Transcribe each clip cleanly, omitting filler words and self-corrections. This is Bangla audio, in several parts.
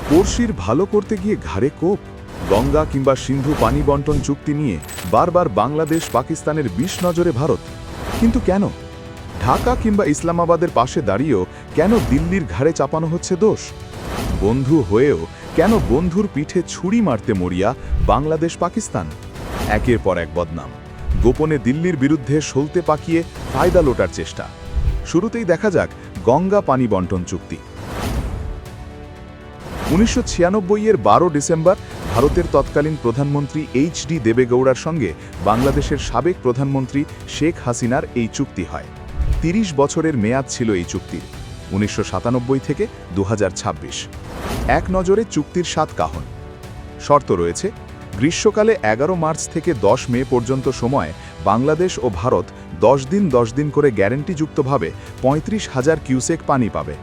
পড়শির ভালো করতে গিয়ে ঘাড়ে কোপ। গঙ্গা কিংবা সিন্ধু পানি বন্টন চুক্তি নিয়ে বারবার বাংলাদেশ পাকিস্তানের বিষ নজরে ভারত। কিন্তু কেন? ঢাকা কিংবা ইসলামাবাদের পাশে দাঁড়িয়েও কেন দিল্লির ঘাড়ে চাপানো হচ্ছে দোষ? বন্ধু হয়েও কেন বন্ধুর পিঠে ছুরি মারতে মরিয়া বাংলাদেশ পাকিস্তান? একের পর এক বদনাম, গোপনে দিল্লির বিরুদ্ধে সলতে পাকিয়ে ফায়দা লোটার চেষ্টা। শুরুতেই দেখা যাক গঙ্গা পানি বন্টন চুক্তি। 1996-এর 12 ডিসেম্বর ভারতের তৎকালীন প্রধানমন্ত্রী এইচ.ডি. দেবেগৌড়ার সঙ্গে বাংলাদেশের সাবেক প্রধানমন্ত্রী শেখ হাসিনার এই চুক্তি হয়। 30 বছরের মেয়াদ ছিল এই চুক্তির, 1997 থেকে 2026। এক নজরে চুক্তির 7 কাহন। শর্ত রয়েছে, গ্রীষ্মকালে 11 মার্চ থেকে 10 মে পর্যন্ত সময় বাংলাদেশ ও ভারত 10 দিন করে গ্যারান্টিযুক্তভাবে 35,000 কিউসেক পানি পাবে।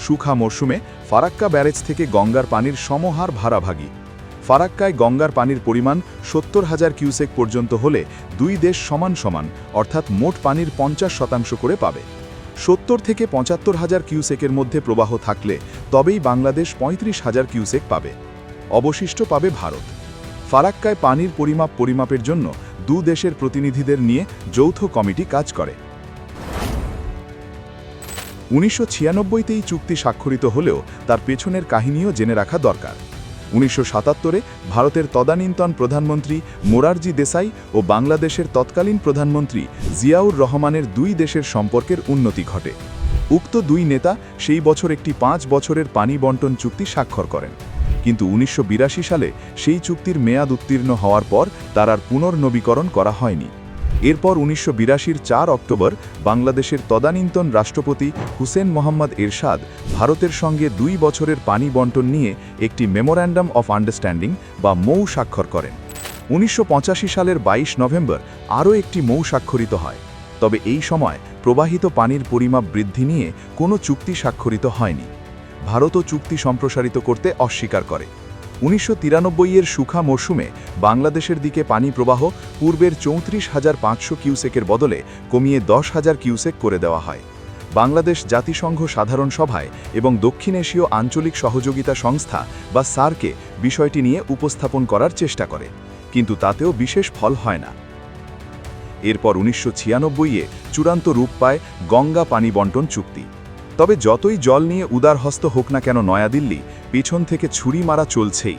শুখা মরশুমে ফারাক্কা ব্যারেজ থেকে গঙ্গার পানির সমহার ভাগাভাগি। ফারাক্কায় গঙ্গার পানির পরিমাণ 70,000 কিউসেক পর্যন্ত হলে দুই দেশ সমান সমান, অর্থাৎ মোট পানির 50% করে পাবে। 70 থেকে 75,000 কিউসেকের মধ্যে প্রবাহ থাকলে তবেই বাংলাদেশ 35,000 কিউসেক পাবে। অবশিষ্ট পাবে ভারত। ফারাক্কায় পানির পরিমাপের জন্য দু দেশের প্রতিনিধিদের নিয়ে যৌথ কমিটি কাজ করে। 1996-তে এই চুক্তি স্বাক্ষরিত হলেও তার পেছনের কাহিনীও জেনে রাখা দরকার। 1977-এ ভারতের তদানীন্তন প্রধানমন্ত্রী মোরারজি দেসাই ও বাংলাদেশের তৎকালীন প্রধানমন্ত্রী জিয়াউর রহমানের দুই দেশের সম্পর্কের উন্নতি ঘটে। উক্ত দুই নেতা সেই বছর একটি 5 বছরের পানি বন্টন চুক্তি স্বাক্ষর করেন। কিন্তু 1982 সালে সেই চুক্তির মেয়াদ উত্তীর্ণ হওয়ার পর তার আর পুনর্নবীকরণ করা হয়নি। এরপর 1982-র 4 অক্টোবর বাংলাদেশের তদানীন্তন রাষ্ট্রপতি হুসেন মোহাম্মদ এরশাদ ভারতের সঙ্গে 2 বছরের পানি বন্টন নিয়ে একটি মেমোর্যান্ডাম অফ আন্ডারস্ট্যান্ডিং বা মৌ স্বাক্ষর করেন। 1985 সালের 22 নভেম্বর আরও একটি মৌ স্বাক্ষরিত হয়। তবে এই সময় প্রবাহিত পানির পরিমাপ বৃদ্ধি নিয়ে কোনো চুক্তি স্বাক্ষরিত হয়নি। ভারতও চুক্তি সম্প্রসারিত করতে অস্বীকার করে। 1993-এর শুখা মরশুমে বাংলাদেশের দিকে পানি প্রবাহ পূর্বের 34,500 কিউসেকের বদলে কমিয়ে 10,000 কিউসেক করে দেওয়া হয়। বাংলাদেশ জাতিসংঘ সাধারণ সভায় এবং দক্ষিণ এশীয় আঞ্চলিক সহযোগিতা সংস্থা বা সার্কে বিষয়টি নিয়ে উপস্থাপন করার চেষ্টা করে, কিন্তু তাতেও বিশেষ ফল হয় না। এরপর 1996-এ চূড়ান্ত রূপ পায় গঙ্গা পানি বন্টন চুক্তি। তবে যতই জল নিয়ে উদারহস্ত হোক না কেন নয়াদিল্লি, পেছন থেকে ছুরি মারা চলছেই।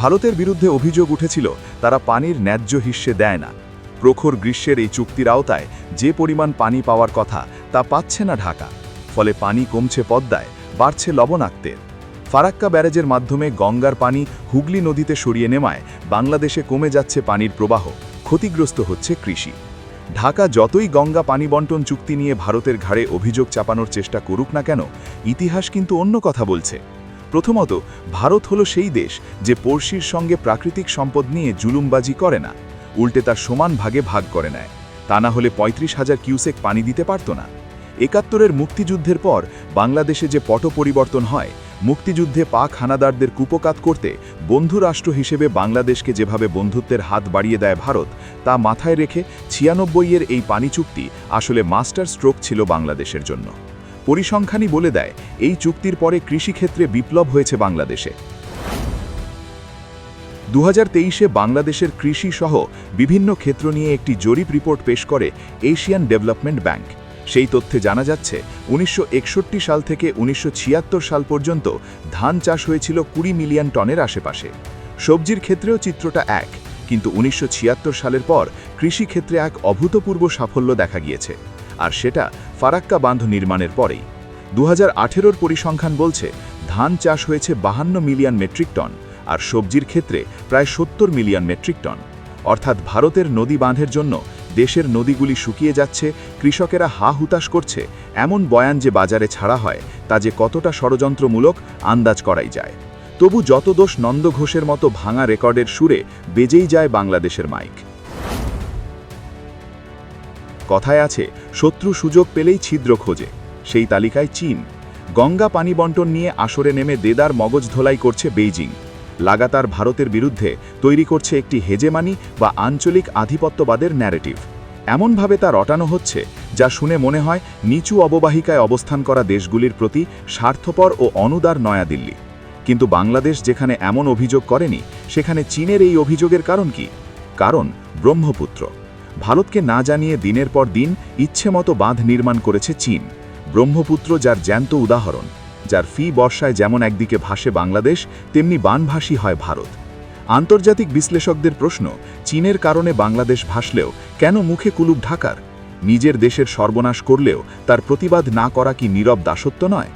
ভারতের বিরুদ্ধে অভিযোগ উঠেছিল তারা পানির ন্যায্য হিস্যে দেয় না। প্রখর গ্রীষ্মের এই চুক্তির আওতায় যে পরিমাণ পানি পাওয়ার কথা তা পাচ্ছে না ঢাকা। ফলে পানি কমছে পদ্মায়, বাড়ছে লবণাক্তের। ফারাক্কা ব্যারেজের মাধ্যমে গঙ্গার পানি হুগলি নদীতে সরিয়ে নেওয়ায় বাংলাদেশে কমে যাচ্ছে পানির প্রবাহ, ক্ষতিগ্রস্ত হচ্ছে কৃষি। ঢাকা যতই গঙ্গা পানি বন্টন চুক্তি নিয়ে ভারতের ঘাড়ে অভিযোগ চাপানোর চেষ্টা করুক না কেন, ইতিহাস কিন্তু অন্য কথা বলছে। প্রথমত, ভারত হলো সেই দেশ যে পড়শির সঙ্গে প্রাকৃতিক সম্পদ নিয়ে জুলুমবাজি করে না, উল্টে তার সমান ভাগে ভাগ করে নেয়। তা না হলে 35,000 কিউসেক পানি দিতে পারত না। 71-এর মুক্তিযুদ্ধের পর বাংলাদেশে যে পট পরিবর্তন হয়, মুক্তিযুদ্ধে পাক হানাদারদের কুপকাত করতে বন্ধু রাষ্ট্র হিসেবে বাংলাদেশকে যেভাবে বন্ধুত্বের হাত বাড়িয়ে দেয় ভারত, তা মাথায় রেখে 96-এর এই পানি চুক্তি আসলে মাস্টার স্ট্রোক ছিল বাংলাদেশের জন্য। পরিসংখ্যানই বলে দেয় এই চুক্তির পরে কৃষিক্ষেত্রে বিপ্লব হয়েছে বাংলাদেশে। 2023-এ বাংলাদেশের কৃষি সহ বিভিন্ন ক্ষেত্র নিয়ে একটি জরিপ রিপোর্ট পেশ করে এশিয়ান ডেভেলপমেন্ট ব্যাংক। সেই তথ্যে জানা যাচ্ছে 1961 সাল থেকে 1976 সাল পর্যন্ত ধান চাষ হয়েছিল 20 মিলিয়ন টনের আশেপাশে। সবজির ক্ষেত্রেও চিত্রটা এক, কিন্তু 1976 সালের পর কৃষিক্ষেত্রে এক অভূতপূর্ব সাফল্য দেখা গিয়েছে, আর সেটা ফারাক্কা বাঁধ নির্মাণের পরেই। 2018-র পরিসংখ্যান বলছে ধান চাষ হয়েছে 52 মিলিয়ন মেট্রিক টন, আর সবজির ক্ষেত্রে প্রায় 70 মিলিয়ন মেট্রিক টন। অর্থাৎ ভারতের নদী বাঁধের জন্য দেশের নদীগুলি শুকিয়ে যাচ্ছে, কৃষকেরা হা হুতাশ করছে, এমন বয়ান যে বাজারে ছাড়া হয় তা যে কতটা ষড়যন্ত্রমূলক আন্দাজ করাই যায়। তবু যত দোষ নন্দ ঘোষের মতো ভাঙা রেকর্ডের সুরে বেজেই যায় বাংলাদেশের মাইক। কথায় আছে, শত্রু সুযোগ পেলেই ছিদ্র খোঁজে। সেই তালিকায় চীন। গঙ্গা পানি বন্টন নিয়ে আসরে নেমে দেদার মগজ ধোলাই করছে বেইজিং। লাগাতার ভারতের বিরুদ্ধে তৈরি করছে একটি হেজেমানি বা আঞ্চলিক আধিপত্যবাদের ন্যারেটিভ। এমনভাবে তা রটানো হচ্ছে যা শুনে মনে হয় নিচু অববাহিকায় অবস্থান করা দেশগুলির প্রতি স্বার্থপর ও অনুদার নয়াদিল্লি। কিন্তু বাংলাদেশ যেখানে এমন অভিযোগ করেনি, সেখানে চীনের এই অভিযোগের কারণ কি? কারণ ব্রহ্মপুত্র। ভারতকে না জানিয়ে দিনের পর দিন ইচ্ছেমতো বাঁধ নির্মাণ করেছে চীন। ব্রহ্মপুত্র যার জ্যান্ত উদাহরণ, যার বর্ষায় যেমন একদিকে ভাসে বাংলাদেশ, তেমনি বানভাসী হয় ভারত। আন্তর্জাতিক বিশ্লেষকদের প্রশ্ন, চীনের কারণে বাংলাদেশ ভাসলেও কেন মুখে কুলুপ ঢাকার? নিজের দেশের সর্বনাশ করলেও তার প্রতিবাদ না করা কি নীরব দাসত্ব নয়?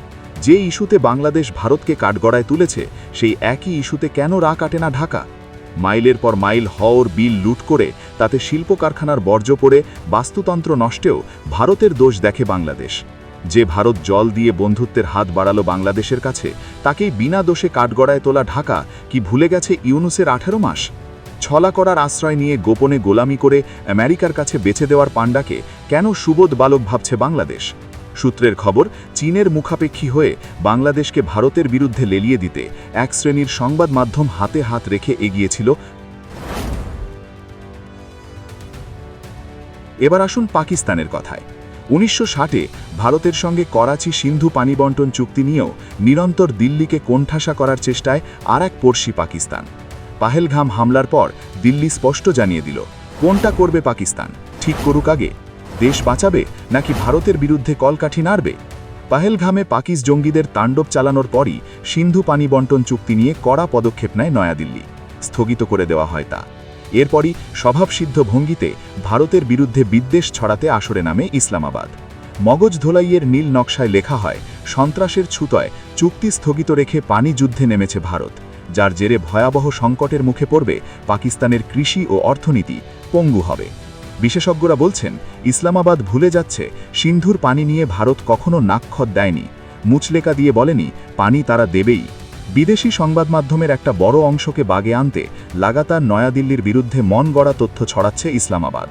যে ইস্যুতে বাংলাদেশ ভারতকে কাঠগড়ায় তুলেছে, সেই একই ইস্যুতে কেন রা কাটে না ঢাকা? মাইলের পর মাইল হওর বিল লুট করে তাতে শিল্প কারখানার বর্জ্য পড়ে বাস্তুতন্ত্র নষ্টেও ভারতের দোষ দেখে বাংলাদেশ। যে ভারত জল দিয়ে বন্ধুত্বের হাত বাড়ালো বাংলাদেশের কাছে, তাকেই বিনা দোষে কাঠগড়ায় তোলা ঢাকা কি ভুলে গেছে ইউনুসের 18 মাস? ছলা করার আশ্রয় নিয়ে গোপনে গোলামি করে আমেরিকার কাছে বেচে দেওয়ার পাণ্ডাকে কেন সুবোধ বালক ভাবছে বাংলাদেশ? সূত্রের খবর, চীনের মুখাপেক্ষী হয়ে বাংলাদেশকে ভারতের বিরুদ্ধে লেলিয়ে দিতে এক শ্রেণীর সংবাদ মাধ্যম হাতে হাত রেখে এগিয়েছিল। এবার আসুন পাকিস্তানের কথায়। 1960-এ ভারতের সঙ্গে করাচি সিন্ধু পানি বন্টন চুক্তি নিয়েও নিরন্তর দিল্লিকে কোণঠাসা করার চেষ্টায় আর এক পড়শি পাকিস্তান। পাহেলগাম হামলার পর দিল্লি স্পষ্ট জানিয়ে দিল, কোনটা করবে পাকিস্তান, ঠিক করুক আগে। দেশ বাঁচাবে নাকি ভারতের বিরুদ্ধে কলকাঠি নাড়বে? পাহেলগামে পাকিস জঙ্গিদের তাণ্ডব চালানোর পরই সিন্ধু পানি বন্টন চুক্তি নিয়ে কড়া পদক্ষেপ নেয় নয়াদিল্লি। স্থগিত করে দেওয়া হয় তা। এরপরই স্বভাবসিদ্ধ ভঙ্গিতে ভারতের বিরুদ্ধে বিদ্বেষ ছড়াতে আসরে নামে ইসলামাবাদ। মগজ ধোলাইয়ের নীল নকশায় লেখা হয়, সন্ত্রাসের ছুতোয় চুক্তি স্থগিত রেখে পানি যুদ্ধে নেমেছে ভারত, যার জেরে ভয়াবহ সংকটের মুখে পড়বে পাকিস্তানের কৃষি ও অর্থনীতি, পঙ্গু হবে। বিশেষজ্ঞরা বলছেন, ইসলামাবাদ ভুলে যাচ্ছে সিন্ধুর পানি নিয়ে ভারত কখনো নাকখত দেয়নি, মুচলেকা দিয়ে বলেনি পানি তারা দেবেই। বিদেশি সংবাদ মাধ্যমের একটা বড় অংশকে বাগে আনতে লাগাতার নয়াদিল্লির বিরুদ্ধে মন গড়া তথ্য ছড়াচ্ছে ইসলামাবাদ।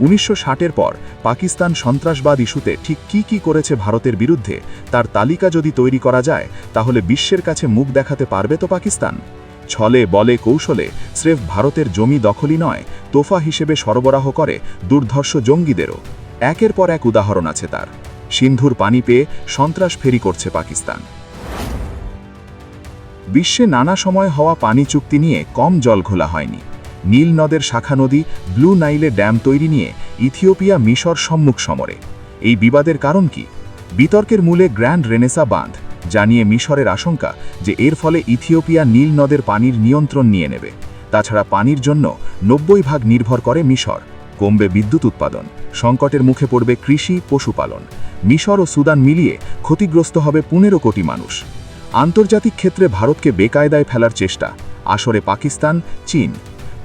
1960-এর পর পাকিস্তান সন্ত্রাসবাদ ইস্যুতে ঠিক কি করেছে ভারতের বিরুদ্ধে, তার তালিকা যদি তৈরি করা যায়, তাহলে বিশ্বের কাছে মুখ দেখাতে পারবে তো পাকিস্তান? ছলে বলে কৌশলে স্রেফ ভারতের জমি দখলই নয়, তোফা হিসেবে সরবরাহ করে দুর্ধর্ষ জঙ্গিদেরও। একের পর এক উদাহরণ আছে তার। সিন্ধুর পানি পেয়ে সন্ত্রাস ফেরি করছে পাকিস্তান। বিশ্বে নানা সময় হওয়া পানি চুক্তি নিয়ে কম জল ঘোলা হয়নি। নীল নদের শাখা নদী ব্লু নাইলে ড্যাম তৈরি নিয়ে ইথিওপিয়া মিশর সম্মুখ সমরে। এই বিবাদের কারণ কি? বিতর্কের মূলে গ্র্যান্ড রেনেসা বাঁধ, জানিয়ে মিশরের আশঙ্কা যে এর ফলে ইথিওপিয়া নীল নদের পানির নিয়ন্ত্রণ নিয়ে নেবে। তাছাড়া পানির জন্য 90% নির্ভর করে মিশর। কমবে বিদ্যুৎ উৎপাদন, সংকটের মুখে পড়বে কৃষি, পশুপালন। মিশর ও সুদান মিলিয়ে ক্ষতিগ্রস্ত হবে 15 কোটি মানুষ। আন্তর্জাতিক ক্ষেত্রে ভারতকে বেকায়দায় ফেলার চেষ্টা, আসরে পাকিস্তান, চীন।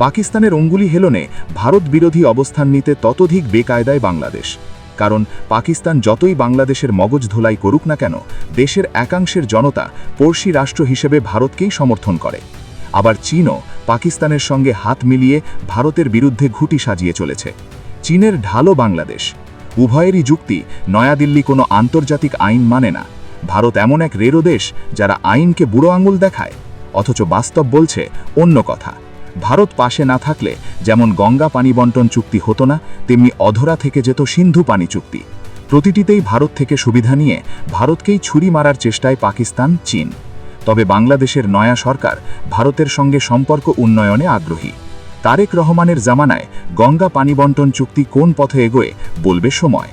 পাকিস্তানের অঙ্গুলি হেলনে ভারত বিরোধী অবস্থান নিতে ততোধিক বেকায়দায় বাংলাদেশ। কারণ পাকিস্তান যতই বাংলাদেশের মগজ ধোলাই করুক না কেন, দেশের একাংশের জনতা পড়শি রাষ্ট্র হিসেবে ভারতকেই সমর্থন করে। আবার চীনও পাকিস্তানের সঙ্গে হাত মিলিয়ে ভারতের বিরুদ্ধে ঘুঁটি সাজিয়ে চলেছে। চীনের ঢালও বাংলাদেশ। উভয়েরই যুক্তি, নয়াদিল্লি কোনো আন্তর্জাতিক আইন মানে না। ভারত এমন এক রেরো দেশ যারা আইনকে বুড়ো আঙুল দেখায়, অথচ বাস্তব বলছে অন্য কথা। ভারত পাশে না থাকলে যেমন গঙ্গা পানি বন্টন চুক্তি হতো না, তেমনি অধরা থেকে যেত সিন্ধু পানি চুক্তি। প্রতিটিতেই ভারত থেকে সুবিধা নিয়ে ভারতকেই ছুরি মারার চেষ্টায় পাকিস্তান, চীন। তবে বাংলাদেশের নয়া সরকার ভারতের সঙ্গে সম্পর্ক উন্নয়নে আগ্রহী। তারেক রহমানের জামানায় গঙ্গা পানি বন্টন চুক্তি কোন পথে এগোয়, বলবে সময়।